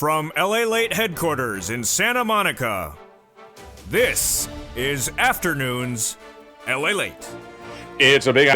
From LALATE headquarters in Santa Monica, this is Afternoons LALATE. It's a big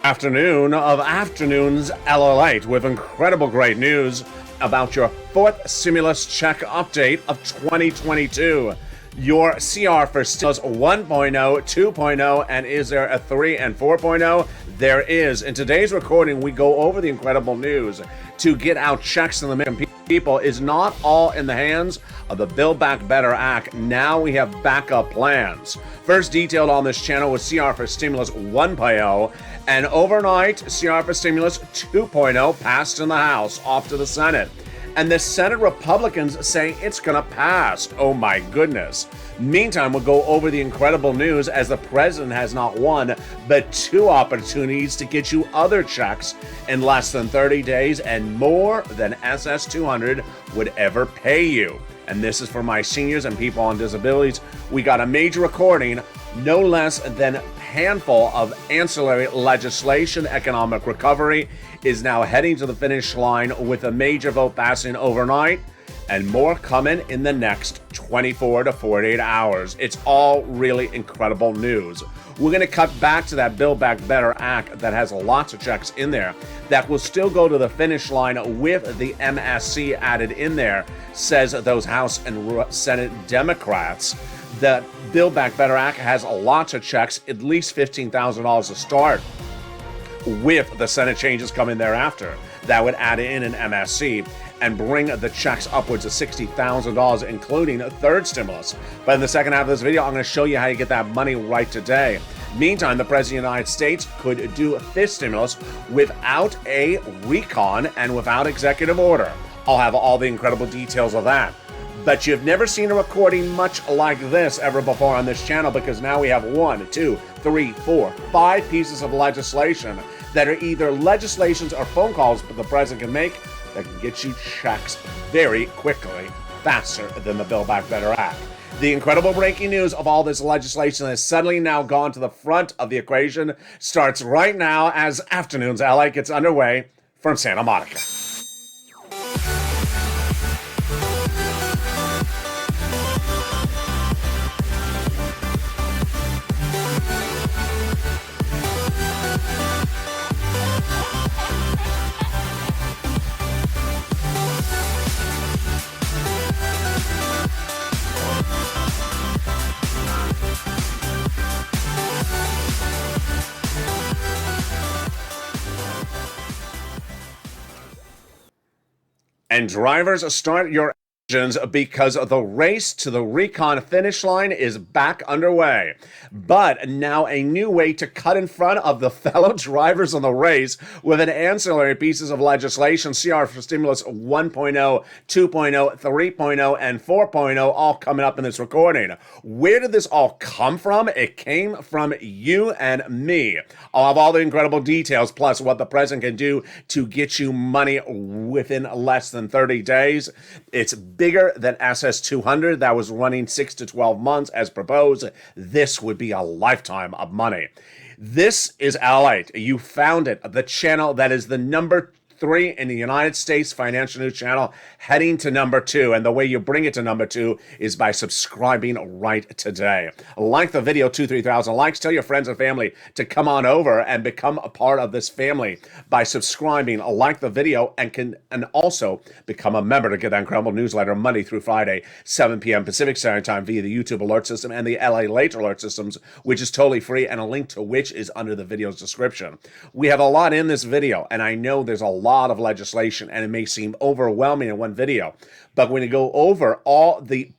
afternoon of Afternoons LALATE with incredible great news about your fourth stimulus check update of 2022. Your CR for stimulus 1.0, 2.0, and is there a 3 and 4.0? There is. In today's recording, we go over the incredible news. To get out checks in the American people is not all in the hands of the Build Back Better Act. Now we have backup plans. First detailed on this channel was CR for Stimulus 1.0, and overnight, CR for Stimulus 2.0 passed in the House, off to the Senate. And the Senate Republicans say it's gonna pass. Oh my goodness. Meantime, we'll go over the incredible news as the president has not one, but two opportunities to get you other checks in less than 30 days and more than SS200 would ever pay you. And this is for my seniors and people on disabilities. We got a major recording, no less than a handful of ancillary legislation. Economic recovery is now heading to the finish line with a major vote passing overnight and more coming in the next 24 to 48 hours. It's all really incredible news. We're going to cut back to that Build Back Better Act that has lots of checks in there that will still go to the finish line with the MSC added in there, says those House and Senate Democrats. The Build Back Better Act has lots of checks, at least $15,000 to start, with the Senate changes coming thereafter. That would add in an MSC and bring the checks upwards of $60,000, including a third stimulus. But in the second half of this video, I'm going to show you how you get that money right today. Meantime, the President of the United States could do a fifth stimulus without a recon and without executive order. I'll have all the incredible details of that. But you've never seen a recording much like this ever before on this channel, because now we have 1, 2, 3, 4, 5 pieces of legislation that are either legislations or phone calls the president can make that can get you checks very quickly, faster than the Build Back Better Act. The incredible breaking news of all this legislation has suddenly now gone to the front of the equation starts right now as Afternoons LA gets underway from Santa Monica. And drivers, start your engines because the race to the recon finish line is back underway. But now a new way to cut in front of the fellow drivers on the race with an ancillary pieces of legislation, CR for Stimulus 1.0, 2.0, 3.0, and 4.0, all coming up in this recording. Where did this all come from? It came from you and me. I'll have all the incredible details, plus what the president can do to get you money within less than 30 days. It's bigger than SS200 that was running 6 to 12 months as proposed. This would be a lifetime of money. This is LALATE. You found it, the channel that is the number 3 in the United States financial news channel, heading to number 2. And the way you bring it to number 2 is by subscribing right today. Like the video, 2,000-3,000 likes. Tell your friends and family to come on over and become a part of this family by subscribing. Like the video and also become a member to get that incredible newsletter Monday through Friday, 7 p.m. Pacific Standard Time via the YouTube alert system and the LALATE alert systems, which is totally free, and a link to which is under the video's description. We have a lot in this video, and I know there's a lot of legislation and it may seem overwhelming in one video, but when you go over all the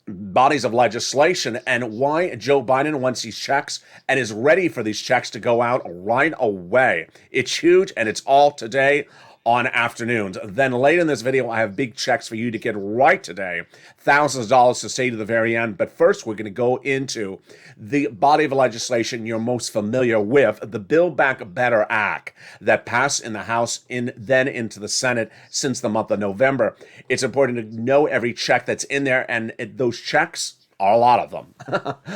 bodies of legislation and why Joe Biden wants these checks and is ready for these checks to go out right away, it's huge, and it's all today on Afternoons. Then later in this video, I have big checks for you to get right today. Thousands of dollars to stay to the very end. But first, we're going to go into the body of legislation you're most familiar with, the Build Back Better Act that passed in the House, then into the Senate since the month of November. It's important to know every check that's in there, and those checks are a lot of them.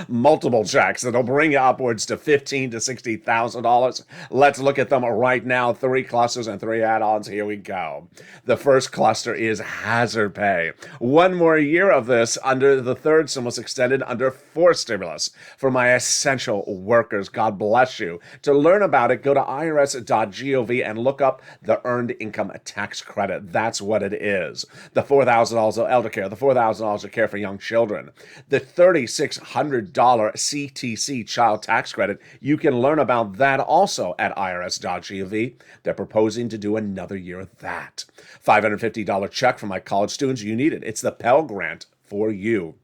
Multiple checks that'll bring you upwards to $15,000 to $60,000. Let's look at them right now. 3 clusters and 3 add-ons. Here we go. The first cluster is hazard pay. 1 more year of this under the third stimulus, extended under 4th stimulus for my essential workers. God bless you. To learn about it, go to irs.gov and look up the Earned Income Tax Credit. That's what it is. The $4,000 of elder care, the $4,000 of care for young children, the $3,600 CTC child tax credit. You can learn about that also at irs.gov. They're proposing to do another year of that. $550 check for my college students. You need it. It's the Pell Grant for you.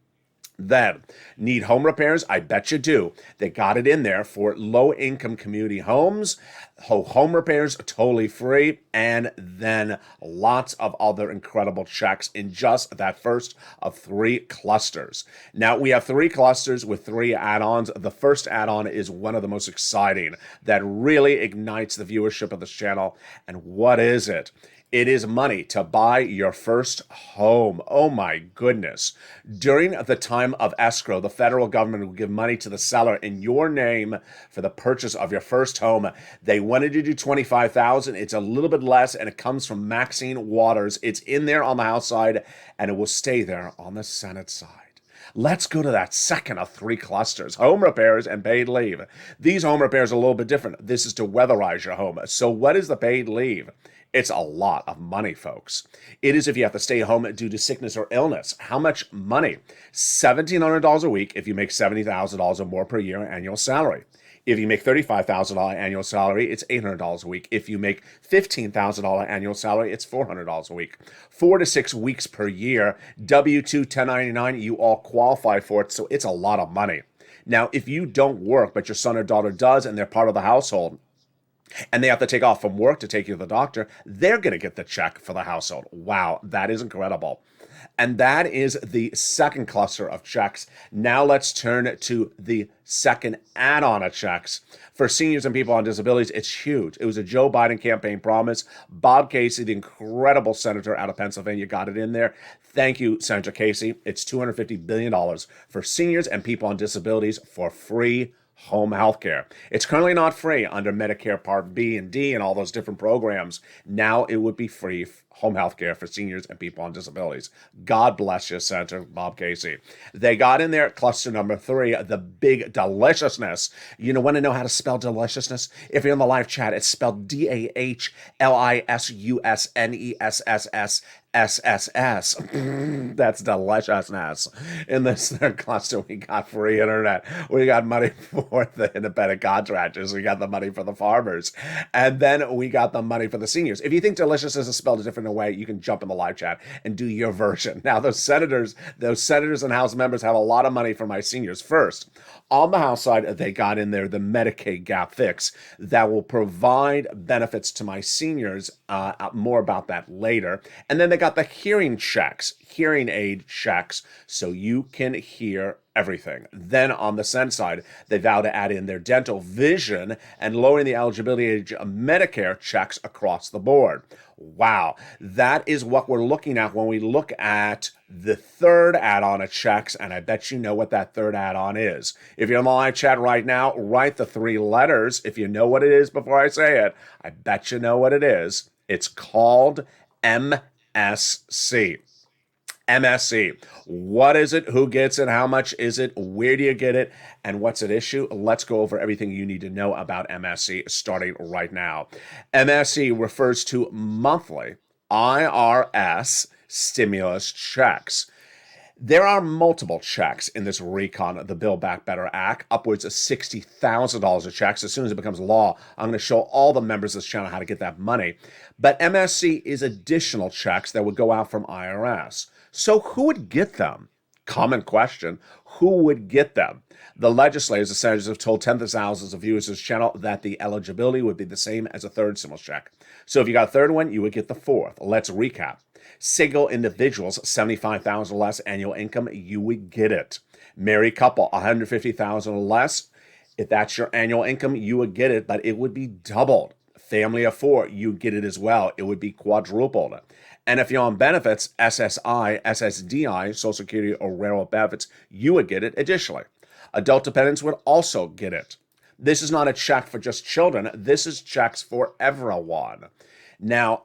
Then, need home repairs? I bet you do. They got it in there for low-income community homes. Home repairs, totally free. And then lots of other incredible checks in just that first of 3 clusters. Now, we have 3 clusters with 3 add-ons. The first add-on is one of the most exciting that really ignites the viewership of this channel. And what is it? It is money to buy your first home. Oh my goodness. During the time of escrow, the federal government will give money to the seller in your name for the purchase of your first home. They wanted to do $25,000. It's a little bit less, and it comes from Maxine Waters. It's in there on the House side, and it will stay there on the Senate side. Let's go to that second of 3 clusters, home repairs and paid leave. These home repairs are a little bit different. This is to weatherize your home. So what is the paid leave? It's a lot of money, folks. It is if you have to stay home due to sickness or illness. How much money? $1,700 a week if you make $70,000 or more per year annual salary. If you make $35,000 annual salary, it's $800 a week. If you make $15,000 annual salary, it's $400 a week. 4 to 6 weeks per year, W-2, 1099, you all qualify for it, so it's a lot of money. Now, if you don't work, but your son or daughter does, and they're part of the household, and they have to take off from work to take you to the doctor, they're going to get the check for the household. Wow, that is incredible. And that is the second cluster of checks. Now let's turn to the second add-on of checks. For seniors and people on disabilities, it's huge. It was a Joe Biden campaign promise. Bob Casey, the incredible senator out of Pennsylvania, got it in there. Thank you, Senator Casey. It's $250 billion for seniors and people on disabilities for free home health care. It's currently not free under Medicare Part B and D and all those different programs. Now it would be free home health care for seniors and people on disabilities. God bless you, Senator Bob Casey. They got in there cluster number 3, the big deliciousness. You want to know how to spell deliciousness? If you're in the live chat, it's spelled DAHLISUSNESSS. SSS. That's deliciousness. In this third cluster, we got free internet. We got money for the independent contractors. We got the money for the farmers. And then we got the money for the seniors. If you think deliciousness is spelled a different way, you can jump in the live chat and do your version. Now, those senators and House members have a lot of money for my seniors. First, on the House side, they got in there the Medicaid gap fix that will provide benefits to my seniors. More about that later. And then they got the hearing checks, hearing aid checks, so you can hear everything. Then on the Senate side, they vow to add in their dental, vision, and lowering the eligibility age of Medicare checks across the board. Wow, that is what we're looking at when we look at the third add-on of checks, and I bet you know what that third add-on is. If you're in the live chat right now, write the 3 letters. If you know what it is before I say it, I bet you know what it is. It's called MSC. MSC. What is it? Who gets it? How much is it? Where do you get it? And what's at issue? Let's go over everything you need to know about MSC starting right now. MSC refers to monthly IRS stimulus checks. There are multiple checks in this recon of the Build Back Better Act, upwards of $60,000 of checks. As soon as it becomes law, I'm going to show all the members of this channel how to get that money. But MSC is additional checks that would go out from IRS. So who would get them? Common question. Who would get them? The legislators, the senators, have told tens of thousands of viewers of this channel that the eligibility would be the same as a third stimulus check. So if you got a third one, you would get the fourth. Let's recap. Single individuals, $75,000 less annual income, you would get it. Married couple, $150,000 less. If that's your annual income, you would get it, but it would be doubled. Family of 4, you get it as well. It would be quadrupled. And if you're on benefits, SSI, SSDI, Social Security or Railroad benefits, you would get it additionally. Adult dependents would also get it. This is not a check for just children. This is checks for everyone. Now,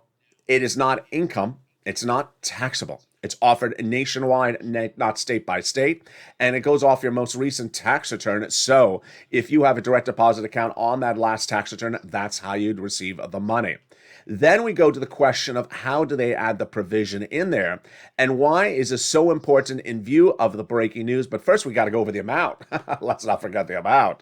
it is not income. It's not taxable. It's offered nationwide, not state by state, and it goes off your most recent tax return. So if you have a direct deposit account on that last tax return, that's how you'd receive the money. Then we go to the question of how do they add the provision in there, and why is this so important in view of the breaking news? But first, we got to go over the amount. Let's not forget the amount.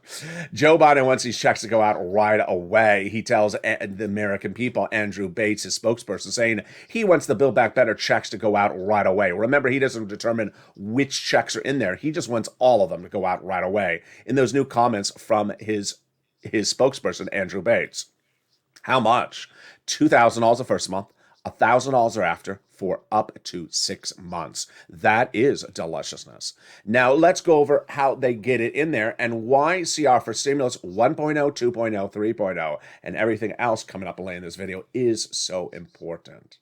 Joe Biden wants these checks to go out right away. He tells the American people, Andrew Bates, his spokesperson, saying he wants the Build Back Better checks to go out right away. Remember, he doesn't determine which checks are in there. He just wants all of them to go out right away. In those new comments from his spokesperson, Andrew Bates. How much? $2,000 the first month, $1,000 thereafter for up to 6 months. That is deliciousness. Now let's go over how they get it in there and why CR for stimulus 1.0, 2.0, 3.0, and everything else coming up later in this video is so important.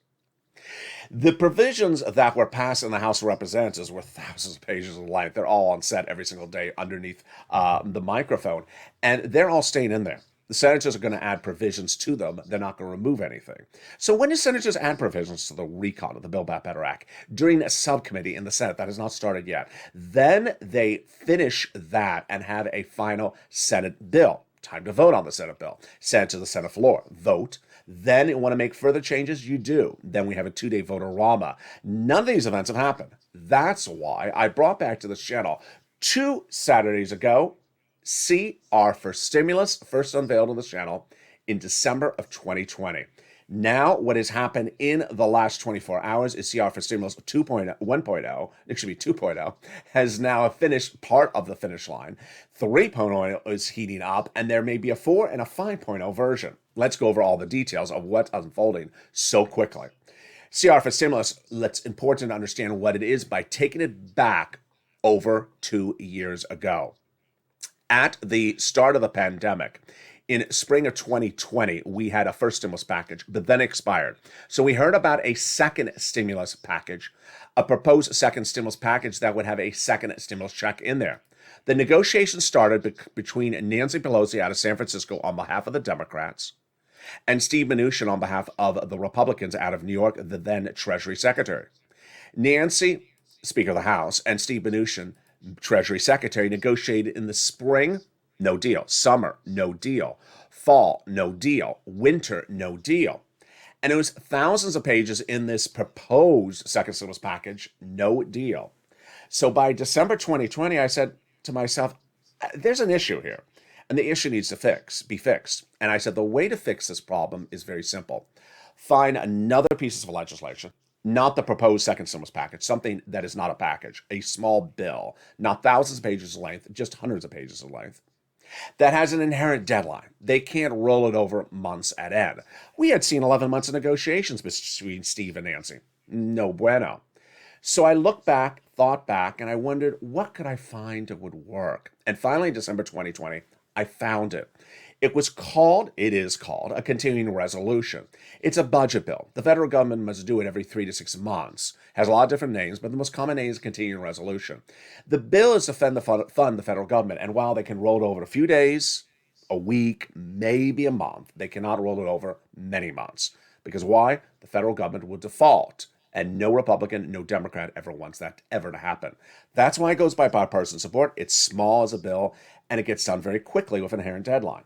The provisions that were passed in the House of Representatives were thousands of pages in length. They're all on set every single day underneath the microphone, and they're all staying in there. The senators are going to add provisions to them. They're not going to remove anything. So when do senators add provisions to the recon of the Build Back Better Act? During a subcommittee in the Senate. That has not started yet. Then they finish that and have a final Senate bill. Time to vote on the Senate bill. Send it to the Senate floor. Vote. Then you want to make further changes? You do. Then we have a 2-day vote-a-rama. None of these events have happened. That's why I brought back to this channel 2 Saturdays ago CR for stimulus, first unveiled on this channel in December of 2020. Now, what has happened in the last 24 hours is CR for stimulus 1.0, it should be 2.0, has now finished part of the finish line. 3.0 is heating up, and there may be a 4 and a 5.0 version. Let's go over all the details of what's unfolding so quickly. CR for stimulus, it's important to understand what it is by taking it back over 2 years ago. At the start of the pandemic, in spring of 2020, we had a first stimulus package, but then expired. So we heard about a second stimulus package, a proposed second stimulus package that would have a second stimulus check in there. The negotiations started between Nancy Pelosi out of San Francisco on behalf of the Democrats and Steve Mnuchin on behalf of the Republicans out of New York, the then Treasury Secretary. Nancy, Speaker of the House, and Steve Mnuchin, Treasury Secretary, negotiated in the spring, no deal. Summer, no deal. Fall, no deal. Winter, no deal. And it was thousands of pages in this proposed second stimulus package, no deal. So by December 2020, I said to myself, there's an issue here, and the issue needs to be fixed. And I said, the way to fix this problem is very simple. Find another piece of legislation, not the proposed second stimulus package, something that is not a package, a small bill, not thousands of pages in length, just hundreds of pages in length, that has an inherent deadline. They can't roll it over months at end. We had seen 11 months of negotiations between Steve and Nancy. No bueno. So I looked back, thought back, and I wondered, what could I find that would work? And finally, in December 2020, I found it. It is called a continuing resolution. It's a budget bill. The federal government must do it every 3 to 6 months. Has a lot of different names, but the most common name is continuing resolution. The bill is to fund the federal government, and while they can roll it over a few days, a week, maybe a month, they cannot roll it over many months. Because why? The federal government will default, and no Republican, no Democrat ever wants that ever to happen. That's why it goes by bipartisan support. It's small as a bill, and it gets done very quickly with an inherent deadline.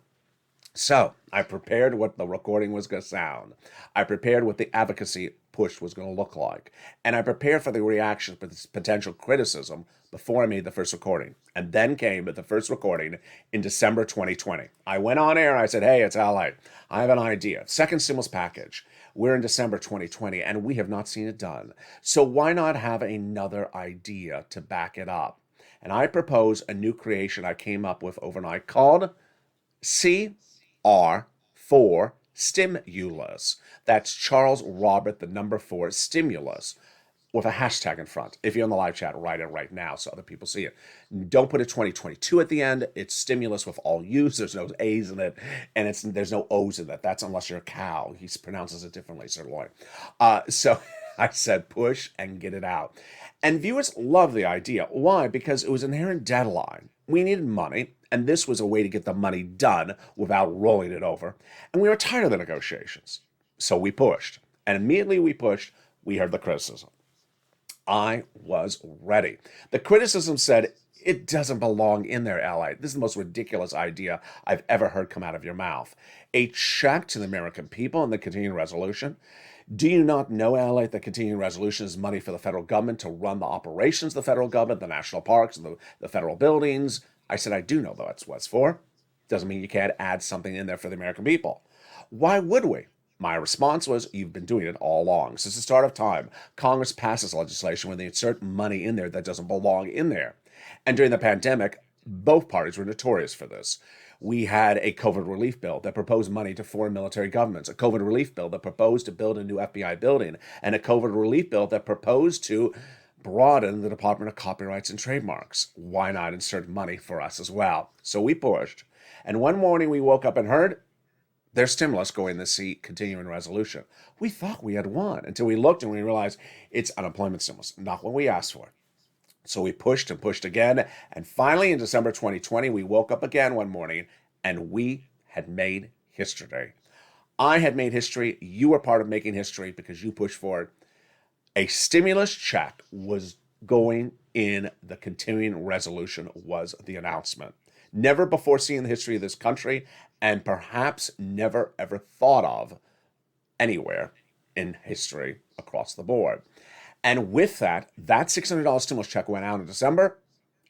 So I prepared what the recording was going to sound. I prepared what the advocacy push was going to look like. And I prepared for the reaction for this potential criticism before I made the first recording. And then came the first recording in December 2020. I went on air and I said, hey, it's LA. I have an idea. Second stimulus package. We're in December 2020 and we have not seen it done. So why not have another idea to back it up? And I propose a new creation I came up with overnight called CR for stimulus. That's Charles Robert, the number 4, stimulus. with a hashtag in front. If you're on the live chat, write it right now so other people see it. Don't put a 2022 at the end. It's stimulus with all U's. There's no A's in it, and there's no O's in it. That's unless you're a cow. He pronounces it differently, Sir Lloyd. So I said push and get it out. And viewers love the idea. Why? Because it was an inherent deadline. We needed money, and this was a way to get the money done without rolling it over. And we were tired of the negotiations. So we pushed. And immediately we pushed, we heard the criticism. I was ready. The criticism said, it doesn't belong in there, LA. This is the most ridiculous idea I've ever heard come out of your mouth. A check to the American people in the continuing resolution. Do you not know, LA, the continuing resolution is money for the federal government to run the operations of the federal government, the national parks, and the federal buildings? I said, I do know that's what it's for. Doesn't mean you can't add something in there for the American people. Why would we? My response was, you've been doing it all along. Since the start of time, Congress passes legislation where they insert money in there that doesn't belong in there. And during the pandemic, both parties were notorious for this. We had a COVID relief bill that proposed money to foreign military governments, a COVID relief bill that proposed to build a new FBI building, and a COVID relief bill that proposed to broaden the Department of Copyrights and Trademarks. Why not insert money for us as well? So we pushed. And one morning we woke up and heard, there's stimulus going to see continuing resolution. We thought we had won until we looked and we realized it's unemployment stimulus, not what we asked for. So we pushed and pushed again. And finally, in December 2020, we woke up again one morning and we had made history. I had made history. You were part of making history because you pushed for it. A stimulus check was going in the continuing resolution was the announcement. Never before seen in the history of this country, and perhaps never ever thought of anywhere in history across the board. And with that $600 stimulus check went out in December,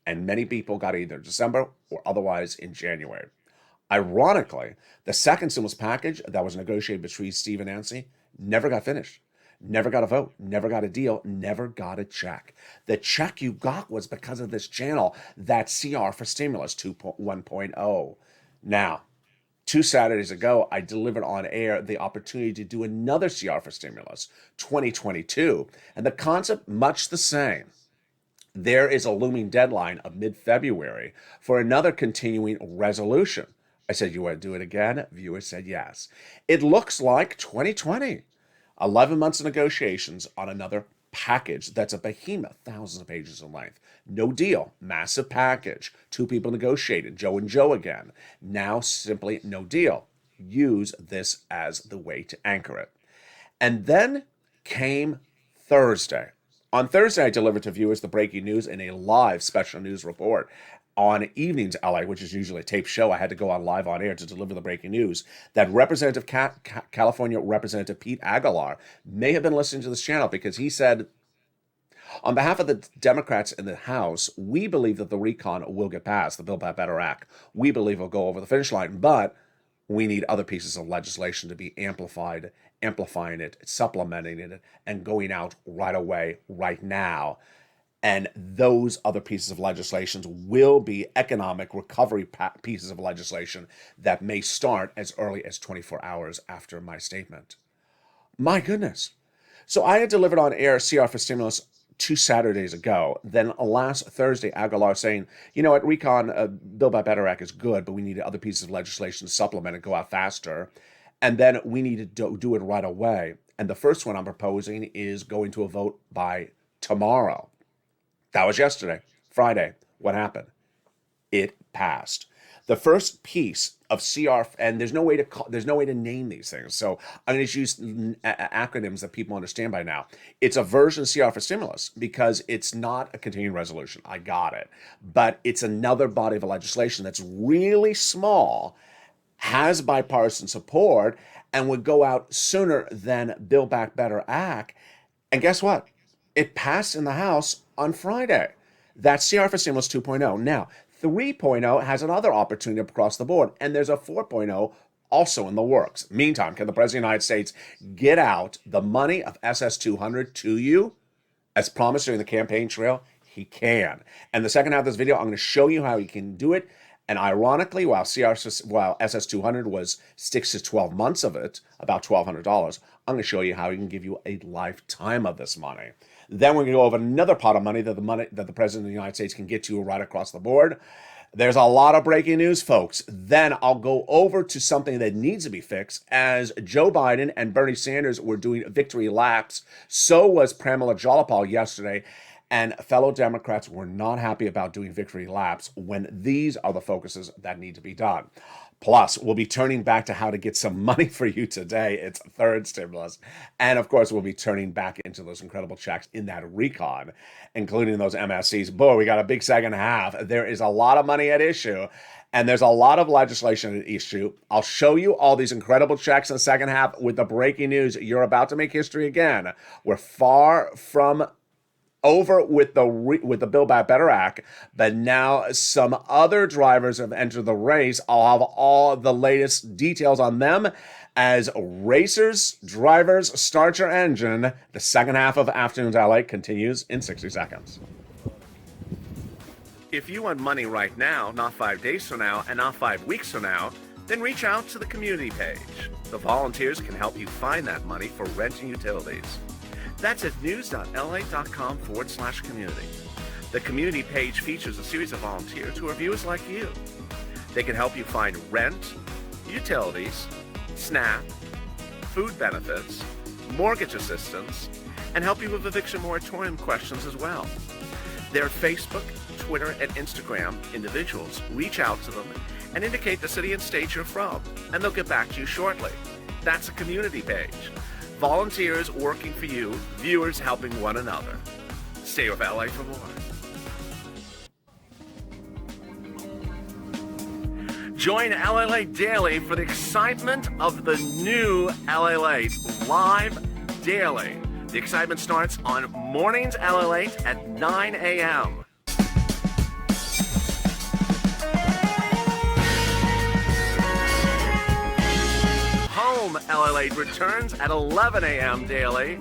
and many people got either December or otherwise in January. Ironically, the second stimulus package that was negotiated between Steve and Nancy never got finished. Never got a vote, never got a deal, never got a check. The check you got was because of this channel, that CR for Stimulus 1.0. Now, 2 Saturdays ago, I delivered on air the opportunity to do another CR for Stimulus 2022, and the concept much the same. There is a looming deadline of mid-February for another continuing resolution. I said, you want to do it again? Viewers said yes. It looks like 2020. 11 months of negotiations on another package that's a behemoth, thousands of pages in length. No deal, massive package. 2 people negotiated, Joe and Joe again. Now simply no deal. Use this as the way to anchor it. And then came Thursday. On Thursday, I delivered to viewers the breaking news in a live special news report. On Evenings LA, which is usually a taped show, I had to go on live on air to deliver the breaking news that California Representative Pete Aguilar may have been listening to this channel because he said, on behalf of the Democrats in the House, we believe that the recon will get passed, the Build Back Better Act. We believe it'll go over the finish line, but we need other pieces of legislation to be amplifying it, supplementing it, and going out right away, right now. And those other pieces of legislation will be economic recovery pieces of legislation that may start as early as 24 hours after my statement. My goodness. So I had delivered on air CR for Stimulus 2 Saturdays ago. Then last Thursday, Aguilar saying, you know what, Recon, Build Back Better Act is good, but we need other pieces of legislation to supplement and go out faster. And then we need to do it right away. And the first one I'm proposing is going to a vote by tomorrow. That was yesterday, Friday. What happened? It passed. The first piece of CR, and there's no way to name these things. So I'm going to use acronyms that people understand by now. It's a version of CR for Stimulus because it's not a continuing resolution. I got it. But it's another body of legislation that's really small, has bipartisan support, and would go out sooner than Build Back Better Act. And guess what? It passed in the House on Friday. That's CR for Stimulus 2.0. Now, 3.0 has another opportunity across the board, and there's a 4.0 also in the works. Meantime, can the President of the United States get out the money of SS200 to you as promised during the campaign trail? He can. And the second half of this video, I'm going to show you how he can do it And ironically, while SS200 was 6 to 12 months of it, about $1,200, I'm going to show you how he can give you a lifetime of this money. Then we're going to go over another pot of money that the President of the United States can get you right across the board. There's a lot of breaking news, folks. Then I'll go over to something that needs to be fixed. As Joe Biden and Bernie Sanders were doing victory laps, so was Pramila Jayapal yesterday. And fellow Democrats were not happy about doing victory laps when these are the focuses that need to be done. Plus, we'll be turning back to how to get some money for you today. It's third stimulus. And of course, we'll be turning back into those incredible checks in that recon, including those MSCs. Boy, we got a big second half. There is a lot of money at issue, and there's a lot of legislation at issue. I'll show you all these incredible checks in the second half with the breaking news. You're about to make history again. We're far from over with the Build Back Better Act, but now some other drivers have entered the race. I'll have all the latest details on them as racers, drivers, start your engine. The second half of Afternoons LA continues in 60 seconds. If you want money right now, not 5 days from now, and not 5 weeks from now, then reach out to the community page. The volunteers can help you find that money for rent and utilities. That's at news.la.com/community. The community page features a series of volunteers who are viewers like you. They can help you find rent, utilities, SNAP, food benefits, mortgage assistance, and help you with eviction moratorium questions as well. Their Facebook, Twitter, and Instagram individuals reach out to them and indicate the city and state you're from, and they'll get back to you shortly. That's a community page. Volunteers working for you, viewers helping one another. Stay with LA for more. Join LALATE Daily for the excitement of the new LALATE live daily. The excitement starts on mornings LALATE at 9 a.m. Home LALATE returns at 11 a.m. daily.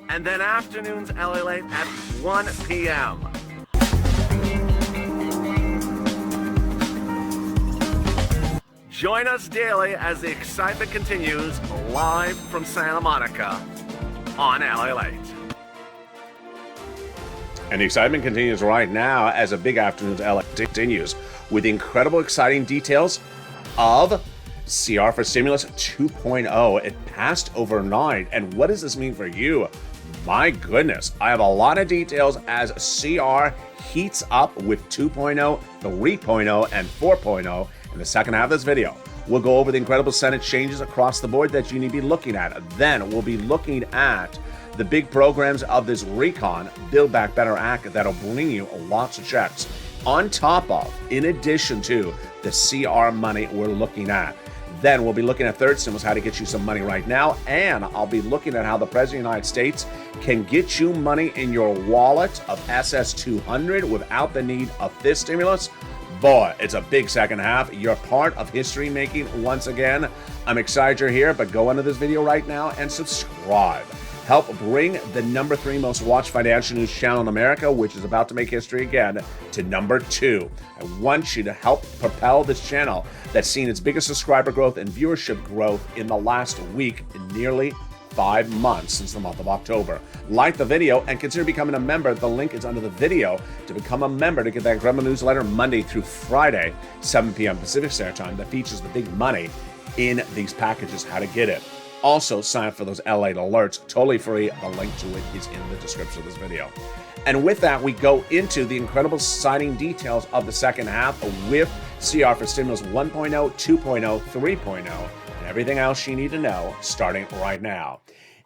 And then afternoons LALATE at 1 p.m. Join us daily as the excitement continues live from Santa Monica on LALATE. And the excitement continues right now as a big Afternoons LA continues with incredible, exciting details of CR for Stimulus 2.0. It passed overnight. And what does this mean for you? My goodness, I have a lot of details as CR heats up with 2.0, 3.0, and 4.0 in the second half of this video. We'll go over the incredible Senate changes across the board that you need to be looking at. Then we'll be looking at the big programs of this recon, Build Back Better Act, that'll bring you lots of checks. On top of, in addition to, the CR money we're looking at. Then we'll be looking at third stimulus, how to get you some money right now. And I'll be looking at how the President of the United States can get you money in your wallet of SS200 without the need of this stimulus. Boy, it's a big second half. You're part of history making once again. I'm excited you're here, but go into this video right now and subscribe. Help bring the number 3 most watched financial news channel in America, which is about to make history again, to number 2. I want you to help propel this channel that's seen its biggest subscriber growth and viewership growth in the last week in nearly 5 months since the month of October. Like the video and consider becoming a member. The link is under the video to become a member to get that incredible newsletter Monday through Friday, 7 p.m. Pacific Standard Time, that features the big money in these packages, how to get it. Also, sign up for those LALATE alerts, totally free. The link to it is in the description of this video. And with that, we go into the incredible exciting details of the second half with CR for Stimulus 1.0, 2.0, 3.0, and everything else you need to know starting right now.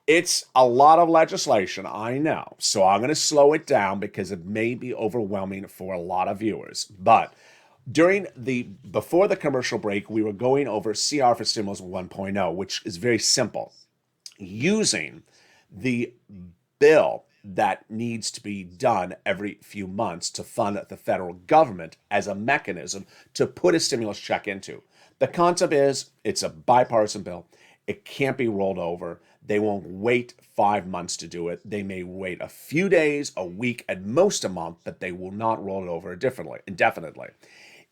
It's a lot of legislation, I know, so I'm going to slow it down because it may be overwhelming for a lot of viewers. But before the commercial break, we were going over CR for Stimulus 1.0, which is very simple. Using the bill that needs to be done every few months to fund the federal government as a mechanism to put a stimulus check into. The concept is it's a bipartisan bill. It can't be rolled over. They won't wait 5 months to do it. They may wait a few days, a week, at most a month, but they will not roll it over indefinitely.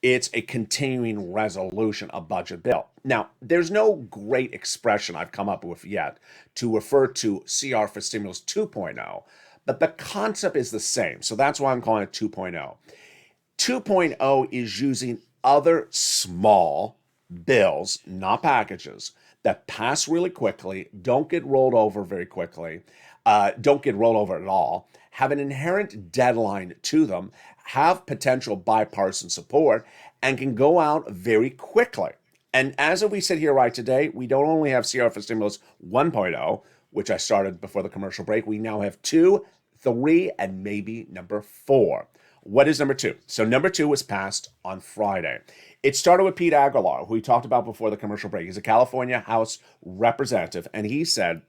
It's a continuing resolution, a budget bill. Now, there's no great expression I've come up with yet to refer to CR for Stimulus 2.0, but the concept is the same. So that's why I'm calling it 2.0. 2.0 is using other small bills, not packages, that pass really quickly, don't get rolled over very quickly, don't get rolled over at all, have an inherent deadline to them, have potential bipartisan support, and can go out very quickly. And as we sit here right today, we don't only have CR for Stimulus 1.0, which I started before the commercial break, we now have 2, 3, and maybe number 4. What is number 2? So number 2 was passed on Friday. It started with Pete Aguilar, who we talked about before the commercial break. He's a California House representative, and he said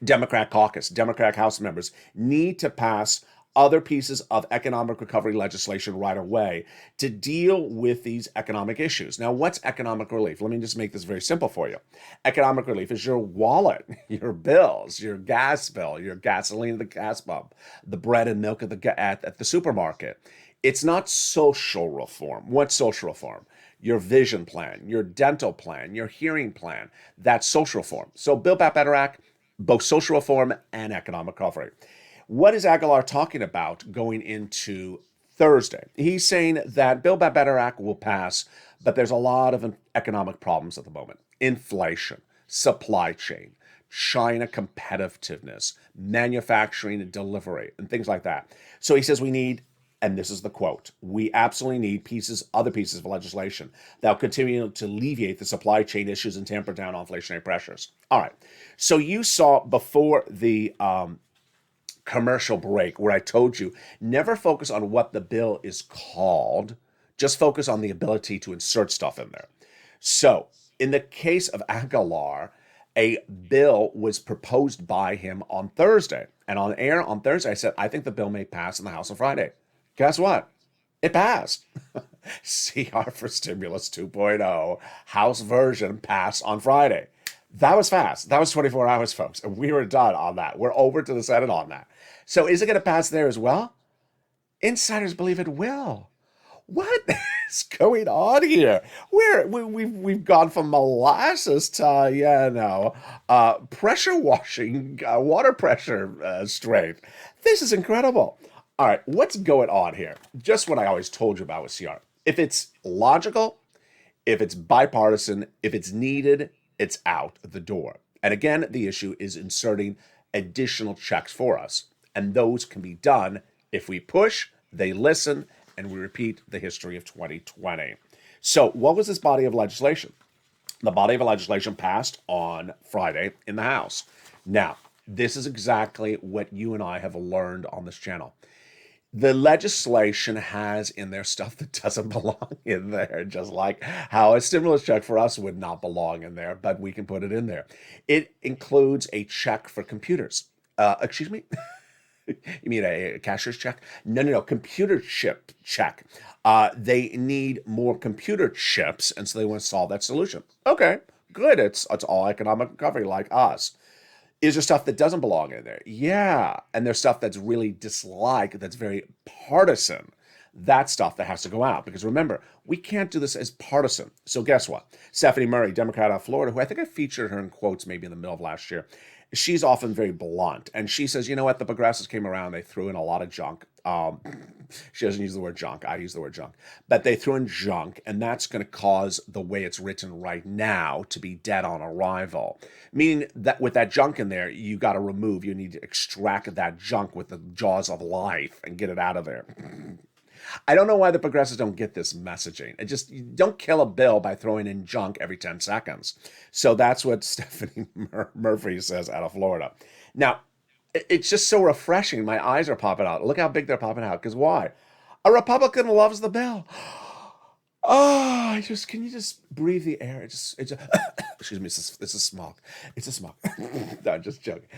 Democrat caucus, Democratic House members need to pass other pieces of economic recovery legislation right away to deal with these economic issues. Now, what's economic relief? Let me just make this very simple for you. Economic relief is your wallet, your bills, your gas bill, your gasoline at the gas pump, the bread and milk at the supermarket. It's not social reform. What's social reform? Your vision plan, your dental plan, your hearing plan. That's social reform. So Build Back Better Act, both social reform and economic recovery. What is Aguilar talking about going into Thursday? He's saying that Build Back Better Act will pass, but there's a lot of economic problems at the moment. Inflation, supply chain, China competitiveness, manufacturing and delivery, and things like that. So he says we need, and this is the quote, we absolutely need other pieces of legislation that will continue to alleviate the supply chain issues and tamper down on inflationary pressures. All right. So you saw before the commercial break where I told you never focus on what the bill is called, just focus on the ability to insert stuff in there. So in the case of Aguilar, a bill was proposed by him on Thursday. And on air on Thursday, I said, I think the bill may pass in the House on Friday. Guess what? It passed. CR for Stimulus 2.0, House version passed on Friday. That was fast. That was 24 hours, folks. And we were done on that. We're over to the Senate on that. So is it going to pass there as well? Insiders believe it will. What is going on here? We've gone from molasses to, pressure washing, water pressure strength. This is incredible. All right, what's going on here? Just what I always told you about with CR. If it's logical, if it's bipartisan, if it's needed, it's out the door. And again, the issue is inserting additional checks for us. And those can be done if we push, they listen, and we repeat the history of 2020. So what was this body of legislation? The body of legislation passed on Friday in the House. Now, this is exactly what you and I have learned on this channel. The legislation has in there stuff that doesn't belong in there, just like how a stimulus check for us would not belong in there, but we can put it in there. It includes a check for computers. Excuse me? You mean a cashier's check? No, computer chip check. They need more computer chips, and so they want to solve that solution. Okay, good. It's all economic recovery like us. Is there stuff that doesn't belong in there? Yeah. And there's stuff that's really disliked, that's very partisan. That's stuff that has to go out. Because remember, we can't do this as partisan. So guess what? Stephanie Murray, Democrat out of Florida, who I think I featured her in quotes maybe in the middle of last year. She's often very blunt. And she says, you know what? The progressives came around. They threw in a lot of junk. She doesn't use the word junk. I use the word junk. But they threw in junk. And that's going to cause the way it's written right now to be dead on arrival. Meaning that with that junk in there, you got to remove. You need to extract that junk with the jaws of life and get it out of there. I don't know why the progressives don't get this messaging. You don't kill a bill by throwing in junk every 10 seconds. So that's what Stephanie Murphy says out of Florida. Now, it's just so refreshing. My eyes are popping out. Look how big they're popping out. Because why? A Republican loves the bill. Oh, can you just breathe the air? Excuse me, this is smog. It's a smog. No, I'm just joking.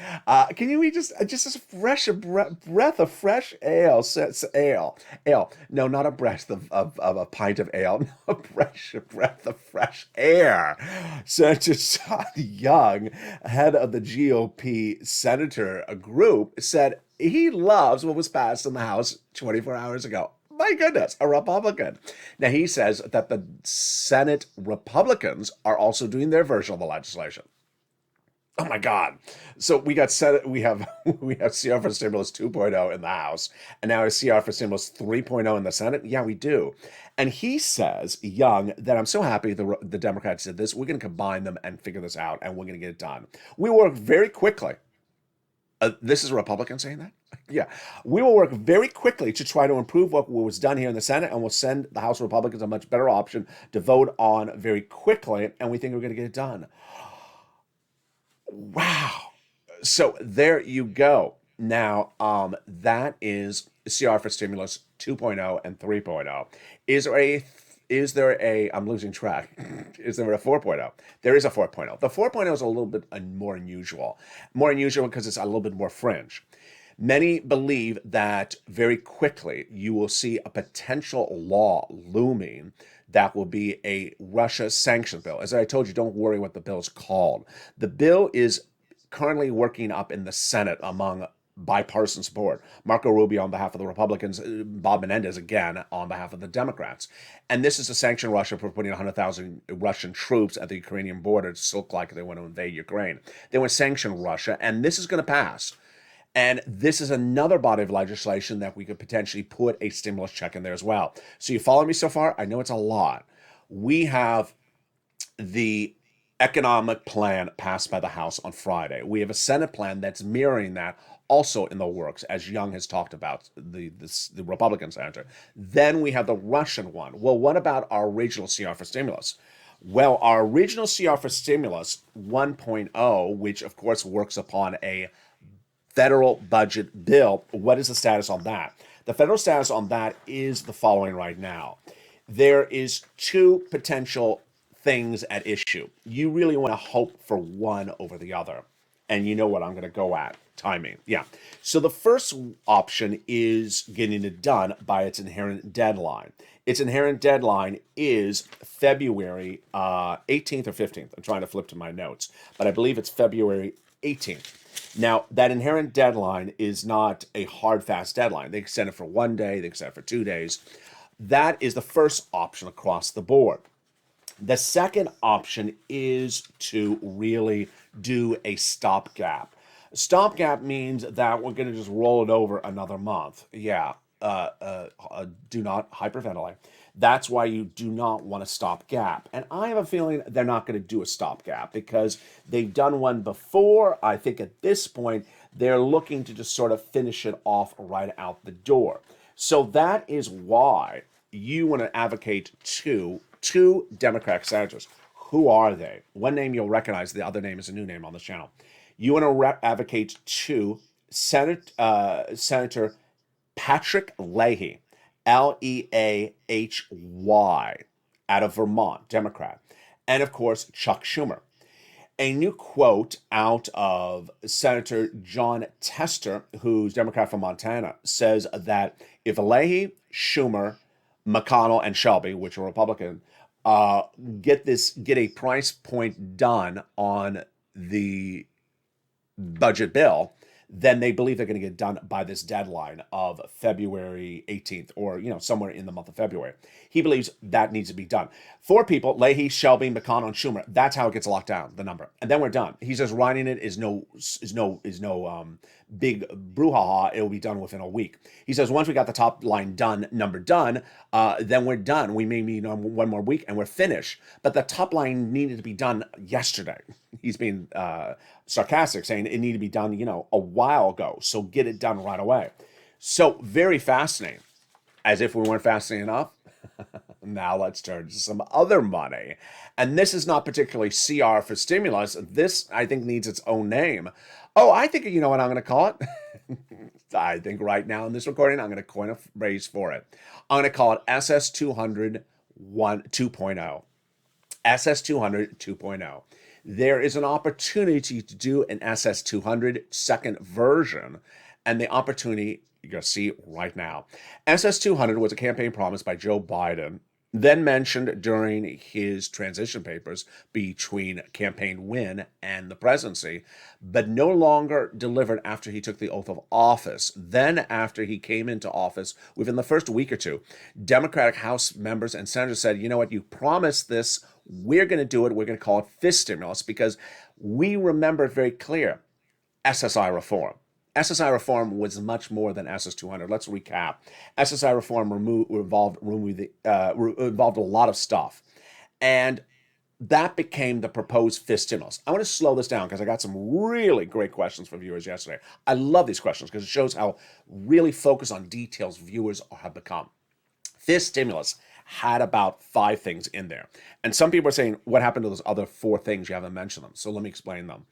Can we just a fresh breath of fresh ale? Ale. No, not a breath of a pint of ale. No, a fresh breath of fresh air. Senator Todd Young, head of the GOP senator group, said he loves what was passed in the House 24 hours ago. My goodness, a Republican. Now, he says that the Senate Republicans are also doing their version of the legislation. Oh my God. So we have CR for Stimulus 2.0 in the House, and now a CR for Stimulus 3.0 in the Senate. Yeah, we do. And he says, Young, that I'm so happy the Democrats did this. We're going to combine them and figure this out, and we're going to get it done. We work very quickly. This is a Republican saying that? Yeah. We will work very quickly to try to improve what was done here in the Senate, and we'll send the House Republicans a much better option to vote on very quickly, and we think we're going to get it done. Wow. So there you go. Now, that is CR for Stimulus 2.0 and 3.0. Is there a, I'm losing track. Is there a 4.0? There is a 4.0. The 4.0 is a little bit more unusual. More unusual because it's a little bit more fringe. Many believe that very quickly you will see a potential law looming that will be a Russia sanctions bill. As I told you, don't worry what the bill is called. The bill is currently working up in the Senate among bipartisan support. Marco Rubio on behalf of the Republicans, Bob Menendez again on behalf of the Democrats. And this is to sanction Russia for putting 100,000 Russian troops at the Ukrainian border to look like they want to invade Ukraine. They want to sanction Russia, and this is going to pass. And this is another body of legislation that we could potentially put a stimulus check in there as well. So you follow me so far? I know it's a lot. We have the economic plan passed by the House on Friday. We have a Senate plan that's mirroring that, also in the works, as Young has talked about, the Republican senator. Then we have the Russian one. Well, what about our original CR for stimulus? Well, our original CR for stimulus 1.0, which of course works upon a federal budget bill, what is the status on that? The federal status on that is the following right now. There is two potential things at issue. You really want to hope for one over the other. And you know what I'm going to go at. Timing. Yeah. So the first option is getting it done by its inherent deadline. Its inherent deadline is February 18th or 15th. I'm trying to flip to my notes, but I believe it's February 18th. Now, that inherent deadline is not a hard, fast deadline. They extend it for 1 day, they extend it for 2 days. That is the first option across the board. The second option is to really do a stopgap. Stopgap means that we're going to just roll it over another month. Yeah, do not hyperventilate. That's why you do not want a stopgap. And I have a feeling they're not going to do a stopgap because they've done one before. I think at this point, they're looking to just sort of finish it off right out the door. So that is why you want to advocate two Democratic senators. Who are they? One name you'll recognize. The other name is a new name on this channel. You want to advocate to Senator Patrick Leahy, Leahy, out of Vermont, Democrat, and of course, Chuck Schumer. A new quote out of Senator John Tester, who's Democrat from Montana, says that if Leahy, Schumer, McConnell, and Shelby, which are Republican, get a price point done on the budget bill, then they believe they're going to get done by this deadline of February 18th or, somewhere in the month of February. He believes that needs to be done. 4 people, Leahy, Shelby, McConnell, and Schumer, that's how it gets locked down, the number. And then we're done. He says writing it is no big brouhaha. It will be done within a week. He says once we got the top line number done, then we're done. We may need 1 more week and we're finished. But the top line needed to be done yesterday. He's being sarcastic, saying it needed to be done, a while ago. So get it done right away. So very fascinating. As if we weren't fascinating enough. Now let's turn to some other money. And this is not particularly CR for stimulus. This, I think, needs its own name. Oh, I think, you know what I'm going to call it? I think right now in this recording, I'm going to coin a phrase for it. I'm going to call it SS200 2.0. SS200 2.0. There is an opportunity to do an SS200 second version, and the opportunity you're going to see right now. SS200 was a campaign promise by Joe Biden, then mentioned during his transition papers between campaign win and the presidency, but no longer delivered after he took the oath of office. Then, after he came into office, within the first week or two, Democratic House members and senators said, you know what, you promised this, we're going to do it, we're going to call it fist stimulus, because we remember it very clear, SSI reform. SSI reform was much more than SS200. Let's recap. SSI reform involved a lot of stuff. And that became the proposed fist stimulus. I want to slow this down because I got some really great questions from viewers yesterday. I love these questions because it shows how really focused on details viewers have become. Fist stimulus had about 5 things in there. And some people are saying, what happened to those other 4 things? You haven't mentioned them. So let me explain them.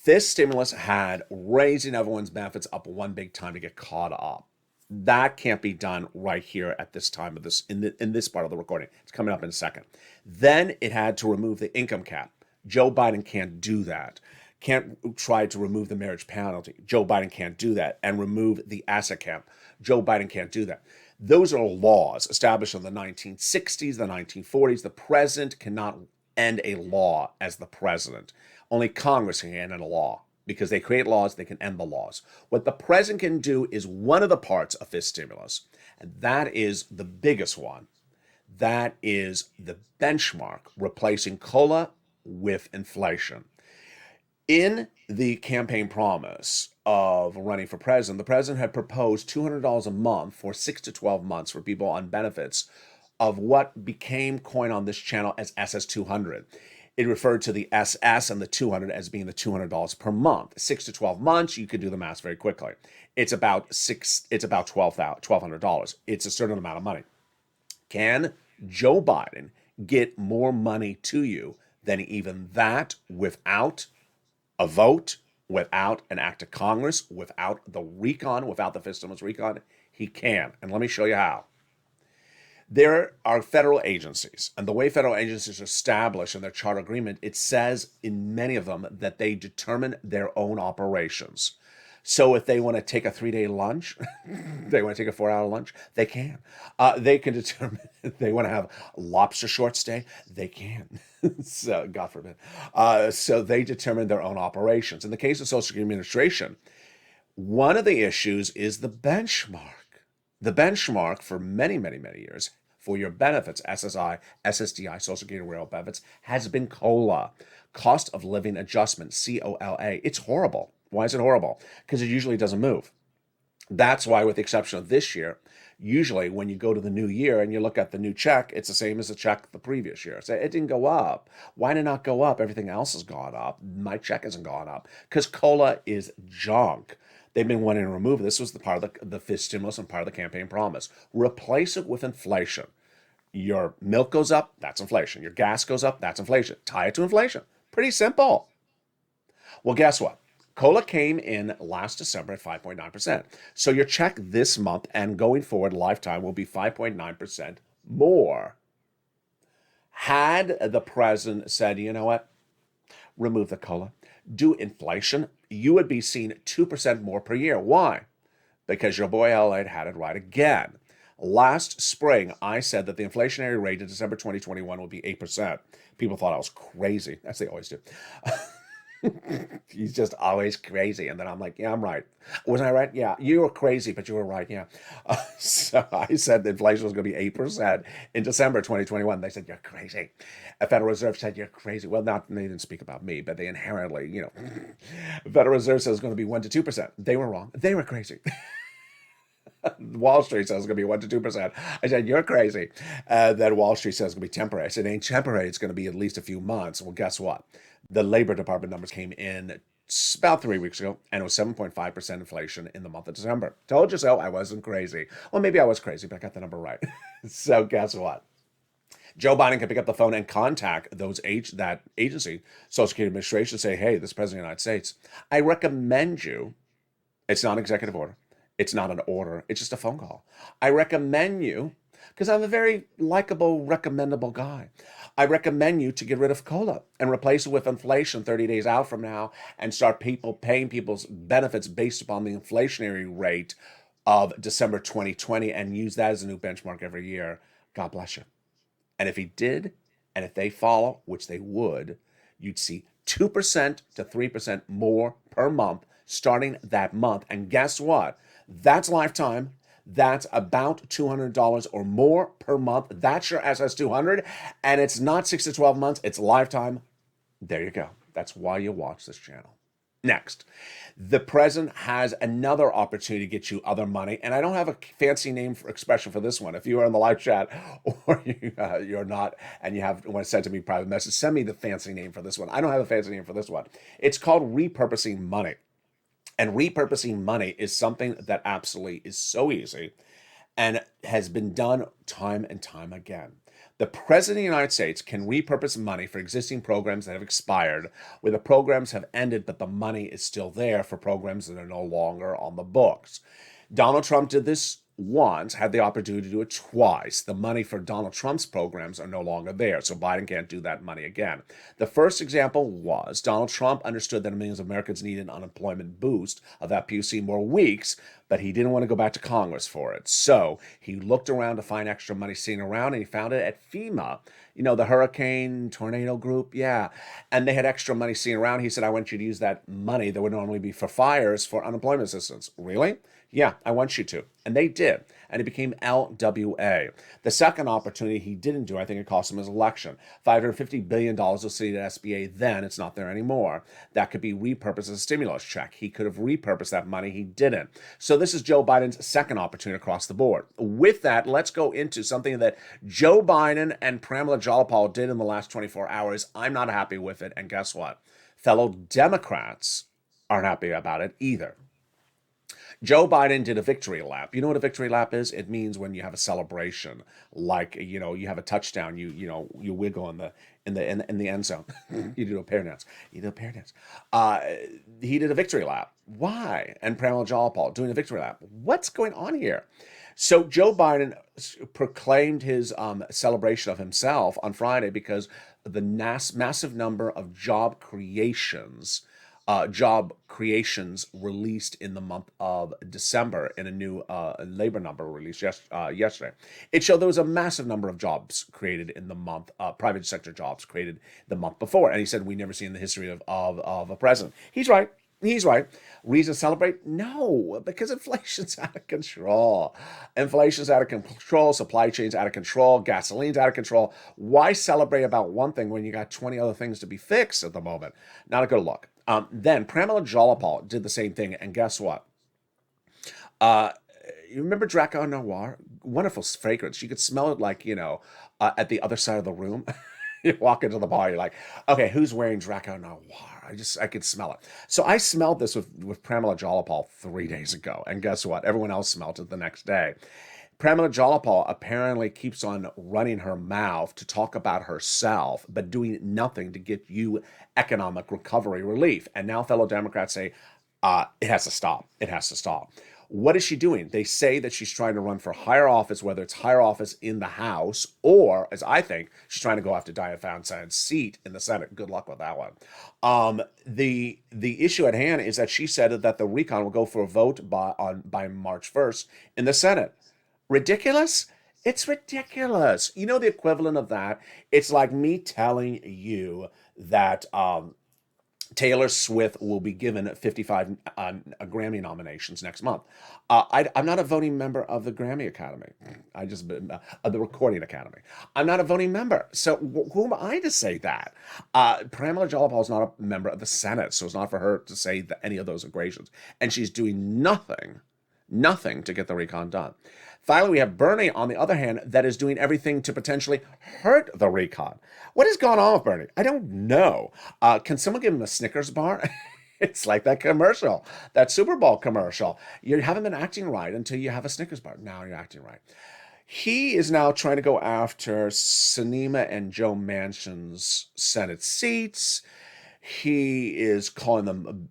This stimulus had raising everyone's benefits up one big time to get caught up. That can't be done right here at this time of this in this part of the recording. It's coming up in a second. Then it had to remove the income cap. Joe Biden can't do that. Can't try to remove the marriage penalty. Joe Biden can't do that. And remove the asset cap. Joe Biden can't do that. Those are laws established in the 1960s, the 1940s. The president cannot end a law as the president. Only Congress can end a law. Because they create laws, they can end the laws. What the president can do is one of the parts of this stimulus, and that is the biggest one. That is the benchmark, replacing COLA with inflation. In the campaign promise of running for president, the president had proposed $200 a month for 6 to 12 months for people on benefits of what became coined on this channel as SS200. It referred to the SS and the 200 as being the $200 per month. 6 to 12 months, you could do the math very quickly. It's about $1,200. It's a certain amount of money. Can Joe Biden get more money to you than even that without a vote, without an act of Congress, without the recon, without the fist stimulus recon? He can. And let me show you how. There are federal agencies, and the way federal agencies are established in their charter agreement, it says in many of them that they determine their own operations. So if they want to take a 3-day lunch, they want to take a 4-hour lunch, they can. They can determine if they want to have lobster short stay, they can. So, God forbid. So they determine their own operations. In the case of Social Security Administration, one of the issues is the benchmark. The benchmark for many, many, many years for your benefits, SSI, SSDI, Social Security Rail benefits, has been COLA, cost of living adjustment, COLA. It's horrible. Why is it horrible? Because it usually doesn't move. That's why, with the exception of this year, usually when you go to the new year and you look at the new check, it's the same as the check the previous year. So it didn't go up. Why did it not go up? Everything else has gone up. My check hasn't gone up because COLA is junk. They've been wanting to remove it. This was the part of the fist stimulus and part of the campaign promise. Replace it with inflation. Your milk goes up, that's inflation. Your gas goes up, that's inflation. Tie it to inflation. Pretty simple. Well, guess what? COLA came in last December at 5.9%. So your check this month and going forward, lifetime, will be 5.9% more. Had the president said, you know what, remove the COLA, do inflation, you would be seeing 2% more per year. Why? Because your boy LALATE had it right again. Last spring, I said that the inflationary rate in December 2021 would be 8%. People thought I was crazy, as they always do. He's just always crazy. And then I'm like, yeah, I'm right. Wasn't I right? Yeah, you were crazy, but you were right, yeah. So I said the inflation was going to be 8% in December 2021. They said, you're crazy. The Federal Reserve said, you're crazy. Well, they didn't speak about me, but they inherently, the Federal Reserve said it was going to be 1 to 2%. They were wrong. They were crazy. Wall Street says it's going to be 1 to 2%. I said, you're crazy. Then Wall Street says it's going to be temporary. I said, it ain't temporary. It's going to be at least a few months. Well, guess what? The Labor Department numbers came in about 3 weeks ago, and it was 7.5% inflation in the month of December. Told you so. I wasn't crazy. Well, maybe I was crazy, but I got the number right. So guess what? Joe Biden can pick up the phone and contact that agency, Social Security Administration, say, hey, this is President of the United States. I recommend you, it's not an executive order. It's not an order. It's just a phone call. I recommend you Because I'm a very likable, recommendable guy. I recommend you to get rid of COLA and replace it with inflation 30 days out from now and start paying people's benefits based upon the inflationary rate of December 2020 and use that as a new benchmark every year. God bless you. And if he did, and if they follow, which they would, you'd see 2% to 3% more per month starting that month. And guess what? That's lifetime. That's about $200 or more per month. That's your SS200. And it's not 6 to 12 months, it's lifetime. There you go. That's why you watch this channel. Next, the president has another opportunity to get you other money, and I don't have a fancy name for expression for this one. If you are in the live chat or you're not, and you want to send to me private message, send me the fancy name for this one. I don't have a fancy name for this one. It's called repurposing money, and repurposing money is something that absolutely is so easy and has been done time and time again. The President of the United States can repurpose money for existing programs that have expired, where the programs have ended, but the money is still there for programs that are no longer on the books. Donald Trump did this once, had the opportunity to do it twice. The money for Donald Trump's programs are no longer there, so Biden can't do that money again. The first example was Donald Trump understood that millions of Americans needed an unemployment boost of that PUC more weeks, but he didn't want to go back to Congress for it. So he looked around to find extra money sitting around, and he found it at FEMA. You know, the hurricane tornado group, yeah. And they had extra money sitting around. He said, I want you to use that money that would normally be for fires for unemployment assistance. Really? Yeah, I want you to. And they did. And it became LWA. The second opportunity he didn't do, I think it cost him his election. $550 billion was sitting at SBA then. It's not there anymore. That could be repurposed as a stimulus check. He could have repurposed that money. He didn't. So this is Joe Biden's second opportunity across the board. With that, let's go into something that Joe Biden and Pramila Jayapal did in the last 24 hours. I'm not happy with it. And guess what? Fellow Democrats aren't happy about it either. Joe Biden did a victory lap. You know what a victory lap is? It means when you have a celebration, like you have a touchdown, you wiggle in the end zone. You do a pair dance. He did a victory lap. Why? And Pramila Jayapal doing a victory lap. What's going on here? So Joe Biden proclaimed his celebration of himself on Friday because of the massive number of job creations released in the month of December in a new labor number released yesterday. It showed there was a massive number of jobs created in the month, private sector jobs created the month before. And he said, we never seen in the history of a president. He's right. He's right. Reason to celebrate? No, because inflation's out of control. Inflation's out of control. Supply chain's out of control. Gasoline's out of control. Why celebrate about one thing when you got 20 other things to be fixed at the moment? Not a good look. Then Pramila Jayapal did the same thing, and guess what? You remember Draco Noir? Wonderful fragrance. You could smell it like, at the other side of the room. You walk into the bar, you're like, okay, who's wearing Draco Noir? I could smell it. So I smelled this with Pramila Jayapal 3 days ago, and guess what? Everyone else smelled it the next day. Pramila Jayapal apparently keeps on running her mouth to talk about herself, but doing nothing to get you economic recovery relief. And now fellow Democrats say, it has to stop. It has to stop. What is she doing? They say that she's trying to run for higher office, whether it's higher office in the House or, as I think, she's trying to go after Dianne Feinstein's seat in the Senate. Good luck with that one. The issue at hand is that she said that the recon will go for a vote by March 1st in the Senate. Ridiculous? It's ridiculous. You know the equivalent of that? It's like me telling you that Taylor Swift will be given 55 Grammy nominations next month. I'm not a voting member of the Grammy Academy. Of the Recording Academy. I'm not a voting member. So who am I to say that? Pramila Jayapal is not a member of the Senate, so it's not for her to say any of those equations. And she's doing nothing to get the recon done. Finally, we have Bernie, on the other hand, that is doing everything to potentially hurt the recon. What has gone on with Bernie? I don't know. Can someone give him a Snickers bar? It's like that commercial, that Super Bowl commercial. You haven't been acting right until you have a Snickers bar. Now you're acting right. He is now trying to go after Sinema and Joe Manchin's Senate seats. He is calling them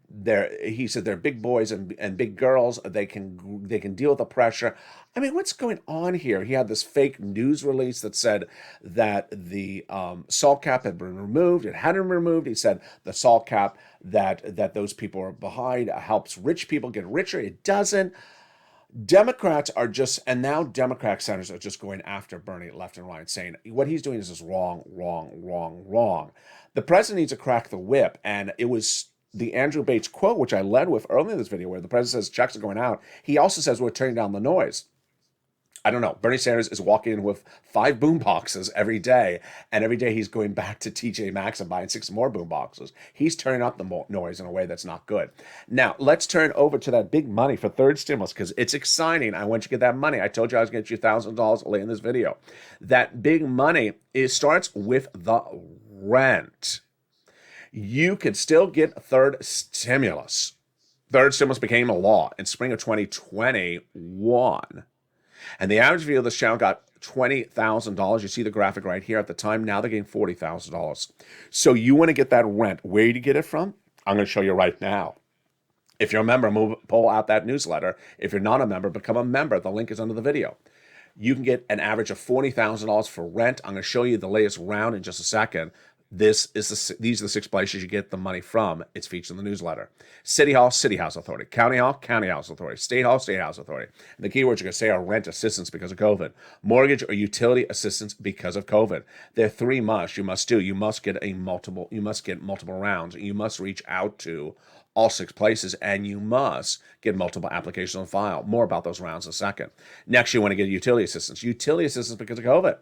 he said they're big boys and big girls. They can deal with the pressure. I mean, what's going on here? He had this fake news release that said that the salt cap had been removed. It hadn't been removed. He said the salt cap that those people are behind helps rich people get richer. It doesn't. Democrats are just, and now Democratic senators are just going after Bernie left and right, saying what he's doing is just wrong, wrong, wrong, wrong. The president needs to crack the whip, and it was the Andrew Bates quote, which I led with earlier in this video, where the president says checks are going out. He also says we're turning down the noise. I don't know. Bernie Sanders is walking in with 5 boom boxes every day, and every day he's going back to TJ Maxx and buying 6 more boom boxes. He's turning up the noise in a way that's not good. Now, let's turn over to that big money for third stimulus, because it's exciting. I want you to get that money. I told you I was going to get you $1,000 late in this video. That big money starts with the rent. You could still get third stimulus. Third stimulus became a law in spring of 2021. And the average viewer of this channel got $20,000. You see the graphic right here. At the time, now they're getting $40,000. So you want to get that rent. Where do you get it from? I'm going to show you right now. If you're a member, pull out that newsletter. If you're not a member, become a member. The link is under the video. You can get an average of $40,000 for rent. I'm going to show you the latest round in just a second. These are the 6 places you get the money from. It's featured in the newsletter. City Hall, City House Authority. County Hall, County House Authority. State Hall, State House Authority. And the keywords you're going to say are rent assistance because of COVID. Mortgage or utility assistance because of COVID. There are 3 musts you must do. You must get multiple rounds. You must reach out to all 6 places, and you must get multiple applications on file. More about those rounds in a second. Next, you want to get utility assistance. Utility assistance because of COVID.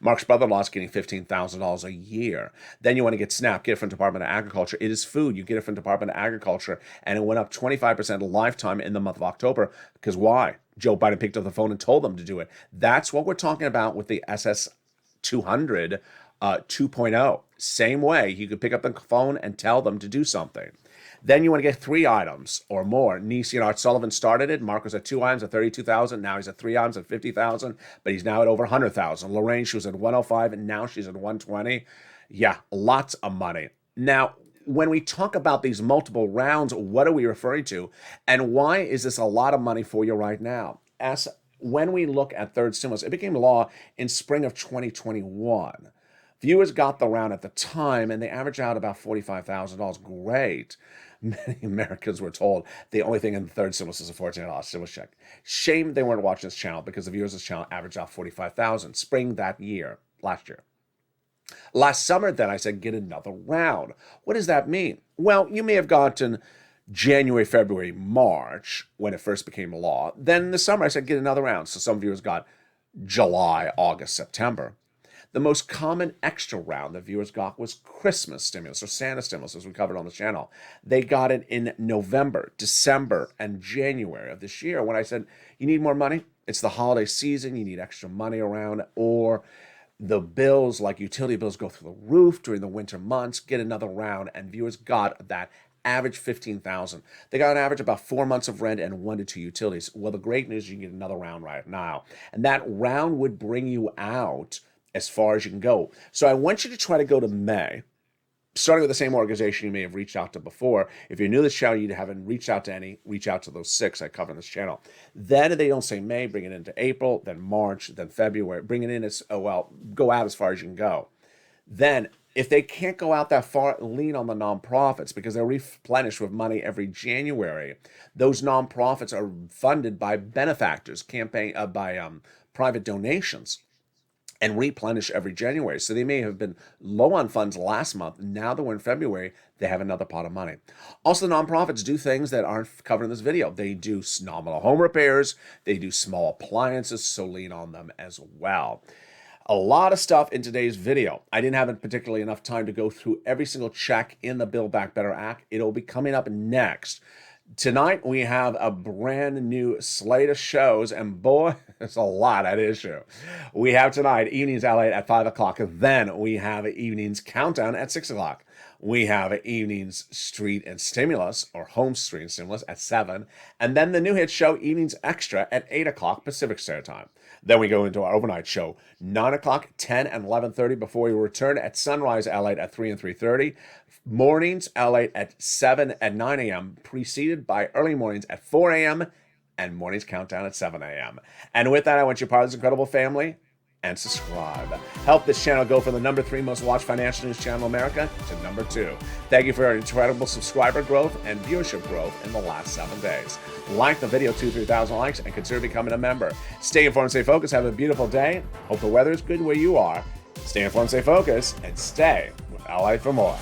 Mark's brother-in-law is getting $15,000 a year. Then you want to get SNAP, get it from Department of Agriculture. It is food. You get it from Department of Agriculture, and it went up 25% lifetime in the month of October. Because why? Joe Biden picked up the phone and told them to do it. That's what we're talking about with the SS 200 2.0. Same way, you could pick up the phone and tell them to do something. Then you want to get 3 items or more. Nisi and Art Sullivan started it. Mark was at 2 items at $32,000. Now he's at 3 items at $50,000, but he's now at over $100,000. Lorraine, she was at 105, and now she's at 120. Yeah, lots of money. Now, when we talk about these multiple rounds, what are we referring to? And why is this a lot of money for you right now? As when we look at third stimulus, it became law in spring of 2021. Viewers got the round at the time, and they averaged out about $45,000. Great. Many Americans were told the only thing in the third stimulus is a $14 stimulus check. Shame they weren't watching this channel, because the viewers of this channel averaged out $45,000 spring last year. Last summer, then, I said, get another round. What does that mean? Well, you may have gotten January, February, March, when it first became a law. Then in the summer, I said, get another round. So some viewers got July, August, September. The most common extra round that viewers got was Christmas stimulus or Santa stimulus, as we covered on the channel. They got it in November, December, and January of this year. When I said, you need more money, it's the holiday season, you need extra money around, or the bills, like utility bills, go through the roof during the winter months, get another round, and viewers got that average $15,000. They got an average about 4 months of rent and 1 to 2 utilities. Well, the great news is you can get another round right now. And that round would bring you out as far as you can go. So I want you to try to go to May, starting with the same organization you may have reached out to before. If you're new to this channel, you haven't reached out to any, reach out to those 6 I cover in this channel. Then they don't say May, bring it into April, then March, then February. Bring it in as, go out as far as you can go. Then, if they can't go out that far, lean on the nonprofits, because they're replenished with money every January. Those nonprofits are funded by benefactors, by private donations, and replenish every January. So they may have been low on funds last month. Now that we're in February, they have another pot of money. Also, the nonprofits do things that aren't covered in this video. They do nominal home repairs. They do small appliances, so lean on them as well. A lot of stuff in today's video. I didn't have particularly enough time to go through every single check in the Build Back Better Act. It'll be coming up next. Tonight, we have a brand new slate of shows, and boy, there's a lot at issue. We have tonight, Evenings LA at 5 o'clock. Then we have Evenings Countdown at 6 o'clock. We have Evenings Street and Stimulus, or Home Street and Stimulus, at 7. And then the new hit show, Evenings Extra, at 8 o'clock Pacific Standard Time. Then we go into our overnight show, 9 o'clock, 10, and 11:30 before we return at Sunrise LA at 3 and 3:30. Mornings LA at 7 and 9 a.m., preceded by early mornings at 4 a.m. and mornings countdown at 7 a.m. And with that, I want you part of this incredible family and subscribe. Help this channel go from the number 3 most watched financial news channel in America to number 2. Thank you for your incredible subscriber growth and viewership growth in the last 7 days. Like the video, 2,000-3,000 likes, and consider becoming a member. Stay informed, stay focused, have a beautiful day. Hope the weather is good where you are. Stay informed, stay focused, and stay with LA for more.